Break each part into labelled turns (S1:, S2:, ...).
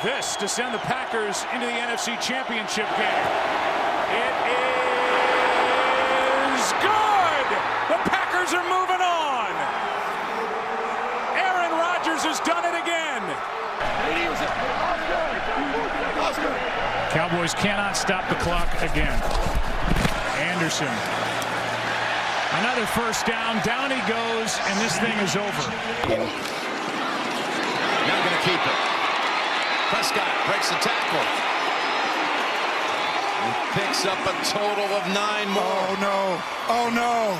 S1: this to send the Packers into the NFC Championship game. It is good! The Packers are moving on! Aaron Rodgers has done it again! Cowboys cannot stop the clock again. Anderson. Another first down. Down he goes, and this thing is over.
S2: Now going to keep it. Prescott breaks the tackle. He picks up a total of 9 more.
S3: Oh, no. Oh, no.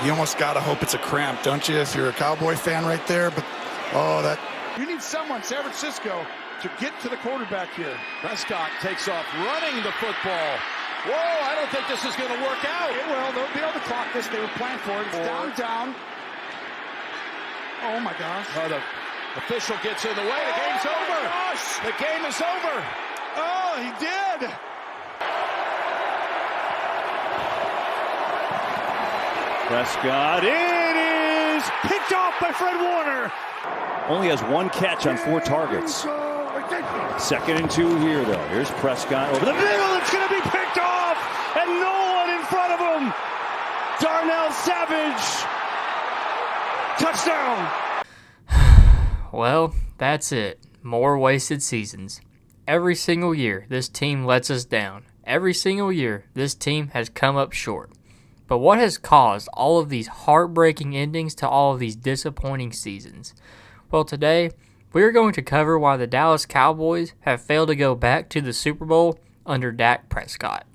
S3: You almost got to hope it's a cramp, don't you, if you're a Cowboy fan right there? But, that...
S4: You need someone, San Francisco, to get to the quarterback here.
S2: Prescott takes off running the football. Whoa, I don't think this is going to work out.
S4: It will. They'll be able to clock this. They were planning for it. It's down. Oh, my gosh.
S2: The official gets in the way. The game's over.
S4: Gosh.
S2: The game is over.
S4: Oh, he did.
S5: Prescott, it is picked off by Fred Warner. Only has 1 catch on 4 targets. 2nd and 2 here, though. Here's Prescott over the middle. It's going to be picked off, and no one in front of him. Darnell Savage. Touchdown.
S6: Well, that's it. More wasted seasons. Every single year, this team lets us down. Every single year, this team has come up short. But what has caused all of these heartbreaking endings to all of these disappointing seasons? Well, today, we are going to cover why the Dallas Cowboys have failed to go back to the Super Bowl under Dak Prescott.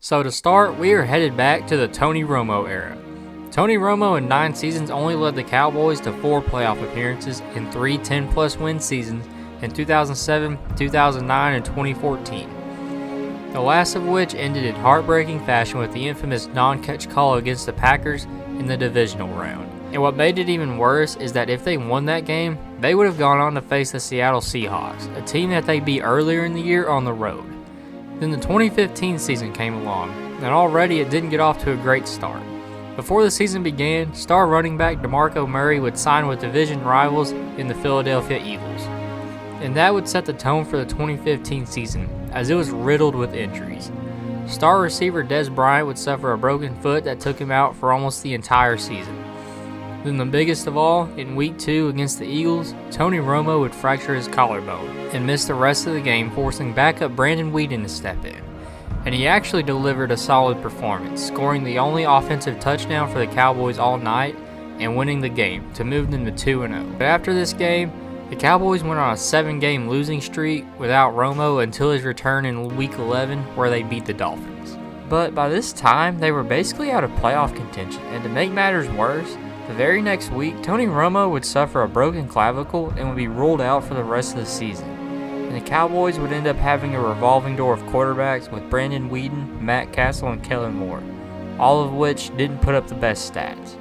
S6: So to start, we are headed back to the Tony Romo era. Tony Romo in 9 seasons only led the Cowboys to 4 playoff appearances in 3 10-plus win seasons in 2007, 2009, and 2014. The last of which ended in heartbreaking fashion with the infamous non-catch call against the Packers in the divisional round. And what made it even worse is that if they won that game, they would have gone on to face the Seattle Seahawks, a team that they beat earlier in the year on the road. Then the 2015 season came along, and already it didn't get off to a great start. Before the season began, star running back DeMarco Murray would sign with division rivals in the Philadelphia Eagles. And that would set the tone for the 2015 season, as it was riddled with injuries. Star receiver Des Bryant would suffer a broken foot that took him out for almost the entire season. Then the biggest of all, in Week 2 against the Eagles, Tony Romo would fracture his collarbone and miss the rest of the game, forcing backup Brandon Weeden to step in. And he actually delivered a solid performance, scoring the only offensive touchdown for the Cowboys all night and winning the game to move them to 2-0. But after this game, the Cowboys went on a 7-game losing streak without Romo until his return in Week 11, where they beat the Dolphins. But by this time, they were basically out of playoff contention, and to make matters worse, the very next week, Tony Romo would suffer a broken clavicle and would be ruled out for the rest of the season. And the Cowboys would end up having a revolving door of quarterbacks with Brandon Weeden, Matt Castle, and Kellen Moore, all of which didn't put up the best stats.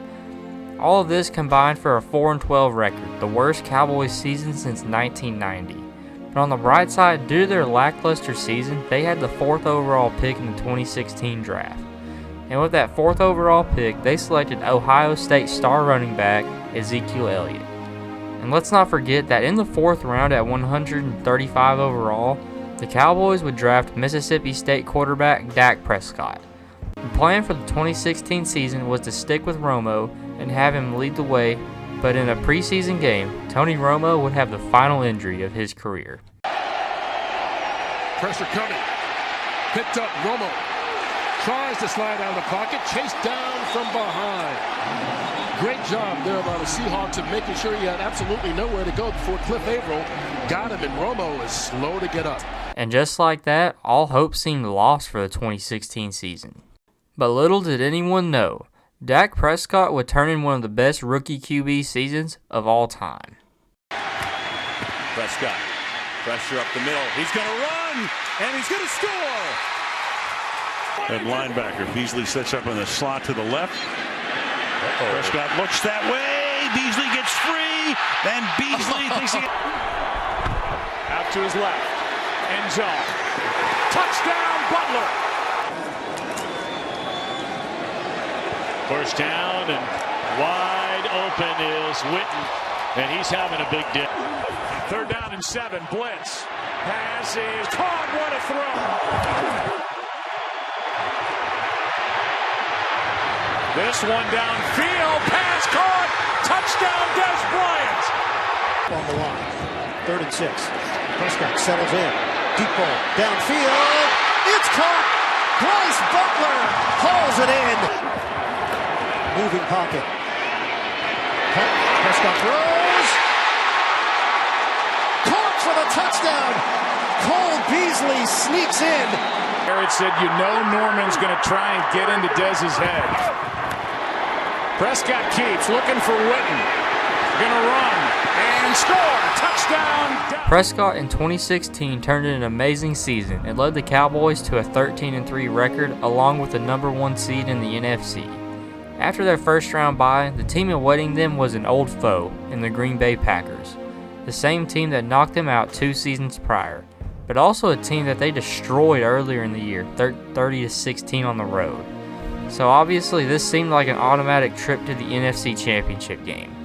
S6: All of this combined for a 4-12 record, the worst Cowboys season since 1990. But on the bright side, due to their lackluster season, they had the 4th overall pick in the 2016 draft. And with that 4th overall pick, they selected Ohio State star running back Ezekiel Elliott. And let's not forget that in the 4th round at 135 overall, the Cowboys would draft Mississippi State quarterback Dak Prescott. The plan for the 2016 season was to stick with Romo and have him lead the way, but in a preseason game, Tony Romo would have the final injury of his career.
S7: Pressure coming. Picked up Romo. Tries to slide out of the pocket. Chased down from behind. Great job there by the Seahawks of making sure he had absolutely nowhere to go before Cliff Averill got him, and Romo is slow to get up.
S6: And just like that, all hope seemed lost for the 2016 season. But little did anyone know, Dak Prescott would turn in one of the best rookie QB seasons of all time.
S1: Prescott, pressure up the middle. He's going to run, and he's going to score.
S8: That linebacker, Beasley sets up in the slot to the left. Prescott looks that way. Beasley gets free. Then Beasley thinks he
S1: out to his left. end zone. Touchdown, Butler.
S5: First down and wide open is Witten, and he's having a big day.
S1: 3rd down and 7. Blitz. Pass is caught. What a throw. This one downfield. Pass caught. Touchdown, Des Bryant.
S9: On the line. 3rd and 6. Prescott settles in. Deep ball. Downfield. It's caught. Bryce Butler hauls it in. Moving pocket. Prescott throws. Caught for the touchdown. Cole Beasley sneaks in.
S1: Garrett said, you know Norman's going to try and get into Dez's head. Prescott keeps looking for Witten. Going to run and score. Touchdown.
S6: Prescott in 2016 turned in an amazing season and led the Cowboys to a 13-3 record along with the #1 seed in the NFC. After their first round bye, the team awaiting them was an old foe in the Green Bay Packers, the same team that knocked them out 2 seasons prior, but also a team that they destroyed earlier in the year, 30-16 on the road. So obviously this seemed like an automatic trip to the NFC Championship game.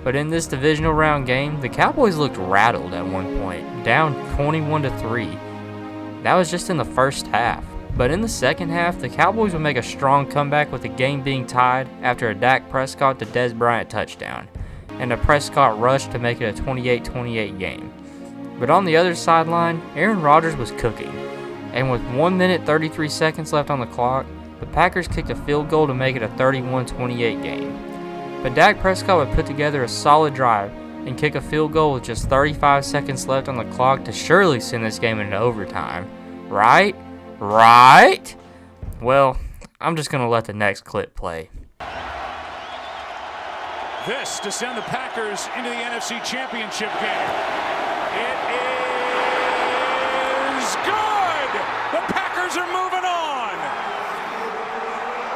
S6: But in this divisional round game, the Cowboys looked rattled at one point, down 21-3. That was just in the first half. But in the second half, the Cowboys would make a strong comeback with the game being tied after a Dak Prescott to Des Bryant touchdown, and a Prescott rush to make it a 28-28 game. But on the other sideline, Aaron Rodgers was cooking, and with 1 minute 33 seconds left on the clock, the Packers kicked a field goal to make it a 31-28 game. But Dak Prescott would put together a solid drive and kick a field goal with just 35 seconds left on the clock to surely send this game into overtime. Right? Right? Well, I'm just going to let the next clip play.
S1: This to send the Packers into the NFC Championship game. It is good! The Packers are moving on!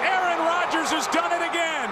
S1: Aaron Rodgers has done it again!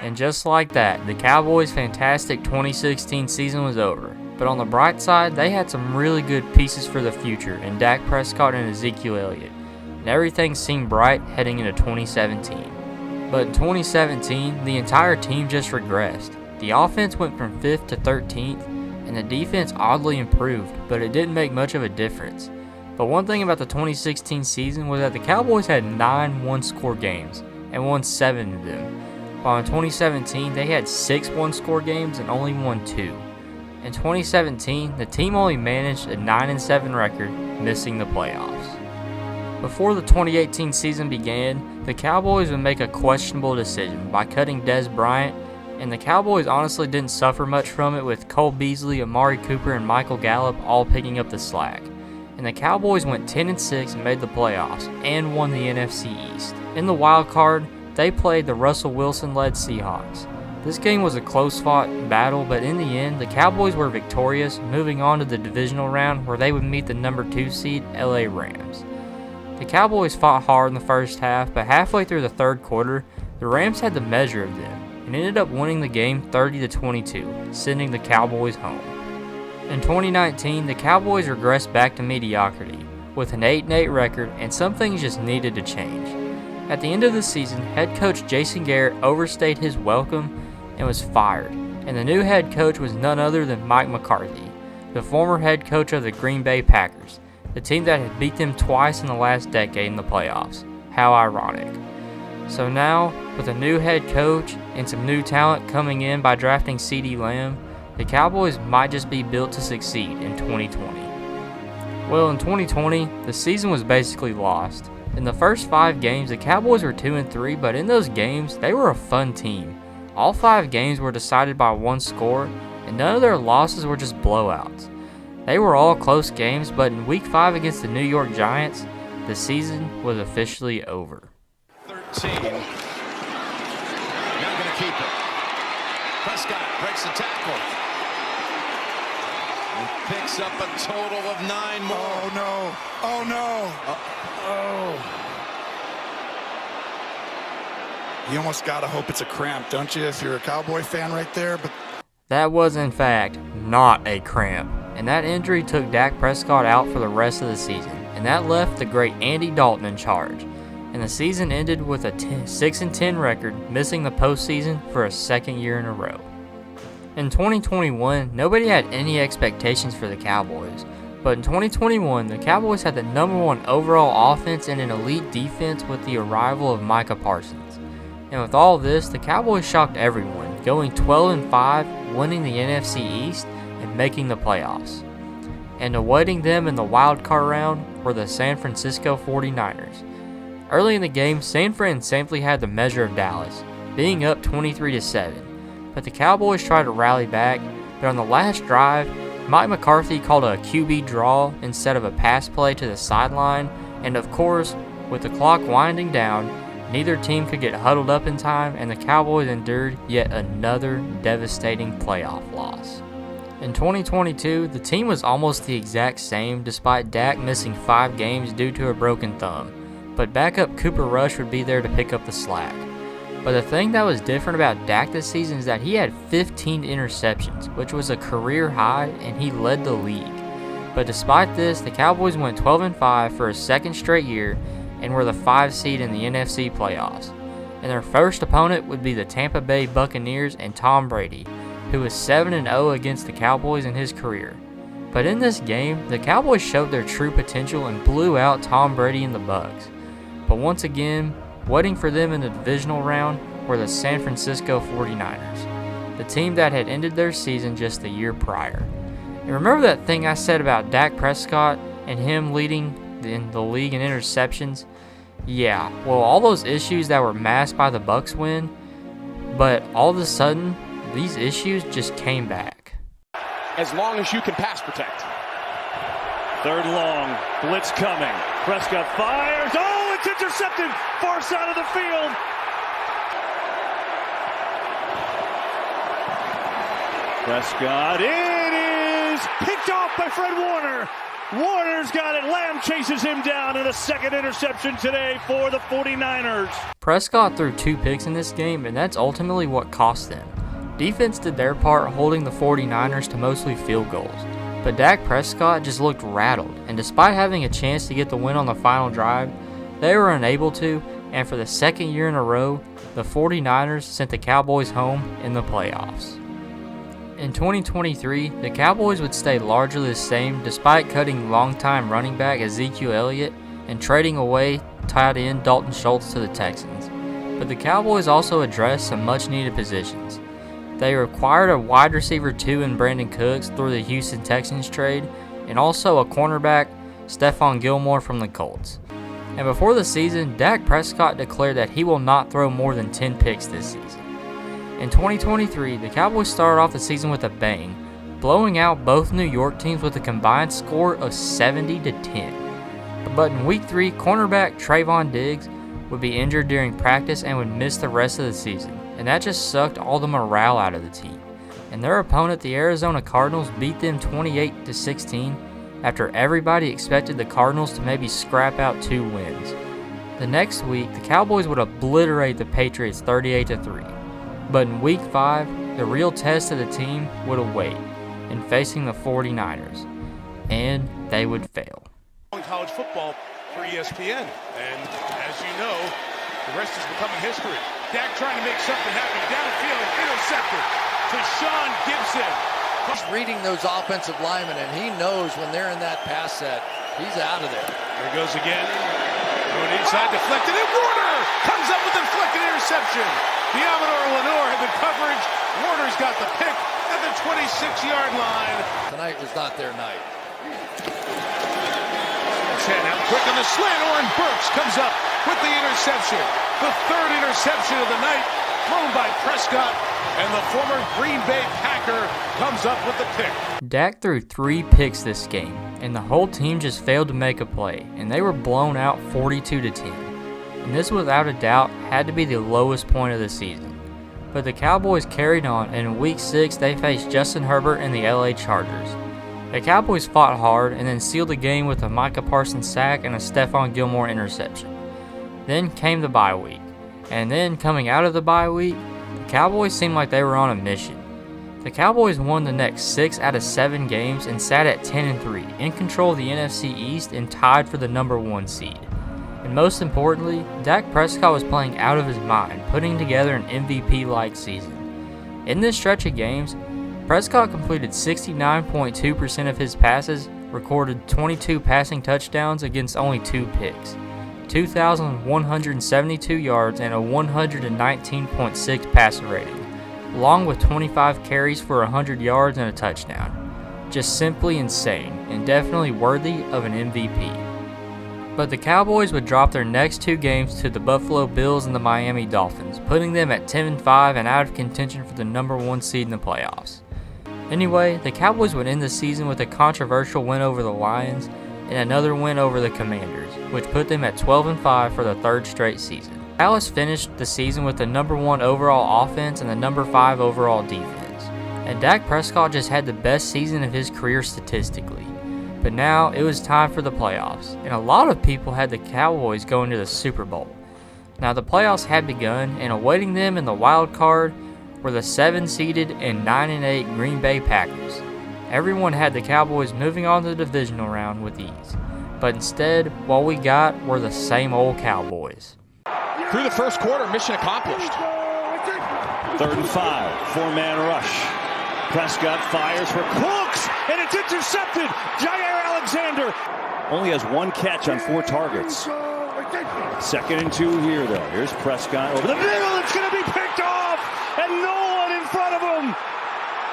S6: And just like that, the Cowboys' fantastic 2016 season was over. But on the bright side, they had some really good pieces for the future in Dak Prescott and Ezekiel Elliott. And everything seemed bright heading into 2017. But in 2017, the entire team just regressed. The offense went from 5th to 13th, and the defense oddly improved, but it didn't make much of a difference. But one thing about the 2016 season was that the Cowboys had 9 one-score games, and won 7 of them. While in 2017, they had 6 one-score games and only won 2. In 2017, the team only managed a 9-7 record, missing the playoffs. Before the 2018 season began, the Cowboys would make a questionable decision by cutting Des Bryant, and the Cowboys honestly didn't suffer much from it with Cole Beasley, Amari Cooper, and Michael Gallup all picking up the slack. And the Cowboys went 10-6 and made the playoffs, and won the NFC East. In the wild card, they played the Russell Wilson-led Seahawks. This game was a close-fought battle, but in the end, the Cowboys were victorious, moving on to the divisional round where they would meet the #2 seed LA Rams. The Cowboys fought hard in the first half, but halfway through the third quarter, the Rams had the measure of them and ended up winning the game 30-22, sending the Cowboys home. In 2019, the Cowboys regressed back to mediocrity with an 8-8 record, and some things just needed to change. At the end of the season, head coach Jason Garrett overstayed his welcome and was fired, and the new head coach was none other than Mike McCarthy, the former head coach of the Green Bay Packers, the team that had beat them twice in the last decade in the playoffs. How ironic. So now, with a new head coach and some new talent coming in by drafting CeeDee Lamb, the Cowboys might just be built to succeed in 2020. Well, in 2020, the season was basically lost. In the first 5 games, the Cowboys were 2-3, but in those games, they were a fun team. All 5 games were decided by 1 score, and none of their losses were just blowouts. They were all close games, but in Week 5 against the New York Giants, the season was officially over.
S2: 13. Now going to keep it. Prescott breaks the tackle. He picks up a total of 9 more.
S3: Oh, no. Oh, no. You almost got to hope it's a cramp, don't you, if you're a Cowboy fan right there? But
S6: that was, in fact, not a cramp, and that injury took Dak Prescott out for the rest of the season, and that left the great Andy Dalton in charge. And the season ended with a 6-10 record, missing the postseason for a second year in a row. In 2021, nobody had any expectations for the Cowboys, but in 2021, the Cowboys had the #1 overall offense and an elite defense with the arrival of Micah Parsons. And with all this, the Cowboys shocked everyone, going 12-5, winning the NFC East, and making the playoffs. And awaiting them in the wild card round were the San Francisco 49ers. Early in the game, San Fran simply had the measure of Dallas, being up 23-7. But the Cowboys tried to rally back, but on the last drive, Mike McCarthy called a QB draw instead of a pass play to the sideline, and of course, with the clock winding down, neither team could get huddled up in time, and the Cowboys endured yet another devastating playoff loss. In 2022, the team was almost the exact same despite Dak missing 5 games due to a broken thumb, but backup Cooper Rush would be there to pick up the slack. But the thing that was different about Dak this season is that he had 15 interceptions, which was a career high, and he led the league. But despite this, the Cowboys went 12-5 for a second straight year and were the 5 seed in the NFC playoffs. And their first opponent would be the Tampa Bay Buccaneers and Tom Brady, who was 7-0 against the Cowboys in his career. But in this game, the Cowboys showed their true potential and blew out Tom Brady and the Bucs. But once again, waiting for them in the divisional round were the San Francisco 49ers, the team that had ended their season just the year prior. And remember that thing I said about Dak Prescott and him leading in the league in interceptions? Yeah, well, all those issues that were masked by the Bucs win, but all of a sudden, these issues just came back.
S2: As long as you can pass protect.
S5: 3rd long, blitz coming. Prescott fires. Oh, it's intercepted. Far side of the field. Prescott, it is picked off by Fred Warner. Warner's got it. Lamb chases him down, and a second interception today for the 49ers.
S6: Prescott threw 2 picks in this game, and that's ultimately what cost them. Defense did their part holding the 49ers to mostly field goals. But Dak Prescott just looked rattled, and despite having a chance to get the win on the final drive, they were unable to, and for the second year in a row, the 49ers sent the Cowboys home in the playoffs. In 2023, the Cowboys would stay largely the same despite cutting longtime running back Ezekiel Elliott and trading away tight end Dalton Schultz to the Texans. But the Cowboys also addressed some much-needed positions. They acquired a wide receiver 2 in Brandon Cooks through the Houston Texans trade, and also a cornerback, Stephon Gilmore from the Colts. And before the season, Dak Prescott declared that he will not throw more than 10 picks this season. In 2023, the Cowboys started off the season with a bang, blowing out both New York teams with a combined score of 70-10. But in Week 3, cornerback Trayvon Diggs would be injured during practice and would miss the rest of the season. And that just sucked all the morale out of the team. And their opponent, the Arizona Cardinals, beat them 28-16 after everybody expected the Cardinals to maybe scrap out 2 wins. The next week, the Cowboys would obliterate the Patriots 38-3. But in Week 5, the real test of the team would await in facing the 49ers. And they would fail.
S10: College football for ESPN. And as you know, the rest is becoming history. Dak trying to make something happen downfield, intercepted to Sean Gibson.
S11: He's reading those offensive linemen, and he knows when they're in that pass set, he's out of there.
S10: There he goes again. Going inside, deflected, and Warner comes up with a deflected interception. Diamador Lenore had the coverage. Warner's got the pick at the 26-yard line.
S11: Tonight was not their night.
S10: Out quick on the slant. Oren Burks comes up with the interception. The 3rd interception of the night thrown by Prescott, and the former Green Bay Packer comes up with the pick.
S6: Dak threw 3 picks this game, and the whole team just failed to make a play, and they were blown out 42-10. And this without a doubt had to be the lowest point of the season. But the Cowboys carried on, and in Week 6 they faced Justin Herbert and the LA Chargers. The Cowboys fought hard and then sealed the game with a Micah Parsons sack and a Stephon Gilmore interception. Then came the bye week, and then coming out of the bye week, the Cowboys seemed like they were on a mission. The Cowboys won the next 6 out of 7 games and sat at 10-3, in control of the NFC East and tied for the number 1 seed. And most importantly, Dak Prescott was playing out of his mind, putting together an MVP-like season. In this stretch of games, Prescott completed 69.2% of his passes, recorded 22 passing touchdowns against only 2 picks, 2,172 yards, and a 119.6 passer rating, along with 25 carries for 100 yards and a touchdown. Just simply insane, and definitely worthy of an MVP. But the Cowboys would drop their next 2 games to the Buffalo Bills and the Miami Dolphins, putting them at 10-5 and out of contention for the number 1 seed in the playoffs. Anyway, the Cowboys would end the season with a controversial win over the Lions and another win over the Commanders, which put them at 12-5 for the 3rd straight season. Dallas finished the season with the number 1 overall offense and the number 5 overall defense, and Dak Prescott just had the best season of his career statistically. But now it was time for the playoffs, and a lot of people had the Cowboys going to the Super Bowl. Now the playoffs had begun, and awaiting them in the wild card were the 7-seeded and 9-8 Green Bay Packers. Everyone had the Cowboys moving on to the divisional round with ease, but instead, what we got were the same old Cowboys.
S2: Through the first quarter, mission accomplished.
S5: 3rd and 5, 4-man rush. Prescott fires for Cooks, and it's intercepted. Jair Alexander only has 1 catch on 4 targets. 2nd and 2 here, though. Here's Prescott over the middle. It's going to be picked off, and no one in front of him.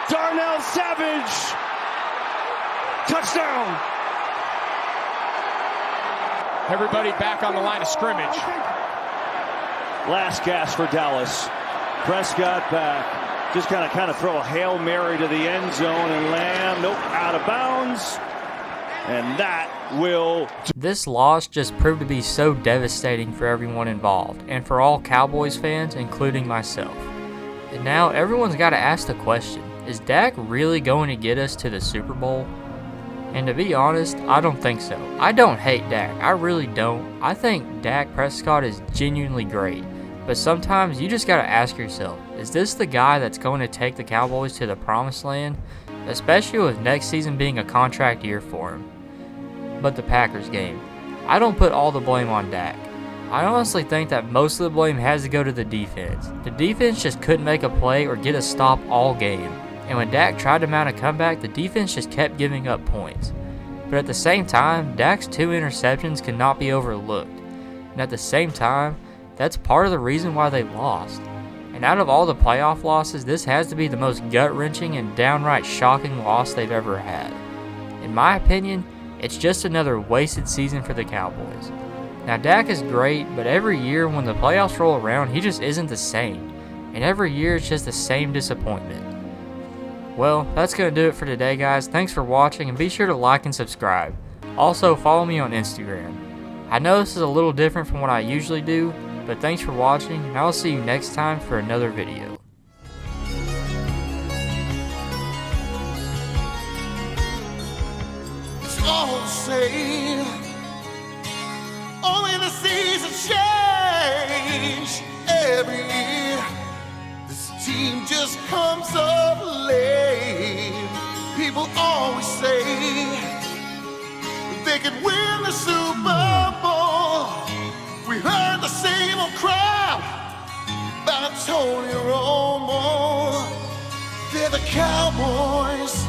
S5: Darnell Savage. Touchdown.
S2: Everybody back on the line of scrimmage.
S5: Last gasp for Dallas. Prescott back. Just kind of throw a Hail Mary to the end zone, and Lamb, nope, out of bounds. And that will...
S6: This loss just proved to be so devastating for everyone involved, and for all Cowboys fans, including myself. And now everyone's got to ask the question, is Dak really going to get us to the Super Bowl? And to be honest, I don't think so. I don't hate Dak, I really don't. I think Dak Prescott is genuinely great. But sometimes you just got to ask yourself, is this the guy that's going to take the Cowboys to the promised land? Especially with next season being a contract year for him. But the Packers game, I don't put all the blame on Dak. I honestly think that most of the blame has to go to the defense. The defense just couldn't make a play or get a stop all game. And when Dak tried to mount a comeback, the defense just kept giving up points. But at the same time, Dak's 2 interceptions cannot be overlooked. And at the same time, that's part of the reason why they lost. And out of all the playoff losses, this has to be the most gut-wrenching and downright shocking loss they've ever had. In my opinion, it's just another wasted season for the Cowboys. Now Dak is great, but every year when the playoffs roll around, he just isn't the same. And every year it's just the same disappointment. Well, that's going to do it for today, guys. Thanks for watching, and be sure to like and subscribe. Also, follow me on Instagram. I know this is a little different from what I usually do, but thanks for watching, and I'll see you next time for another video.
S12: It's all the same. Only the seasons change every year. This team just comes up late. People always say they could win the Super Bowl. We heard the same old crap about Tony Romo. They're the Cowboys.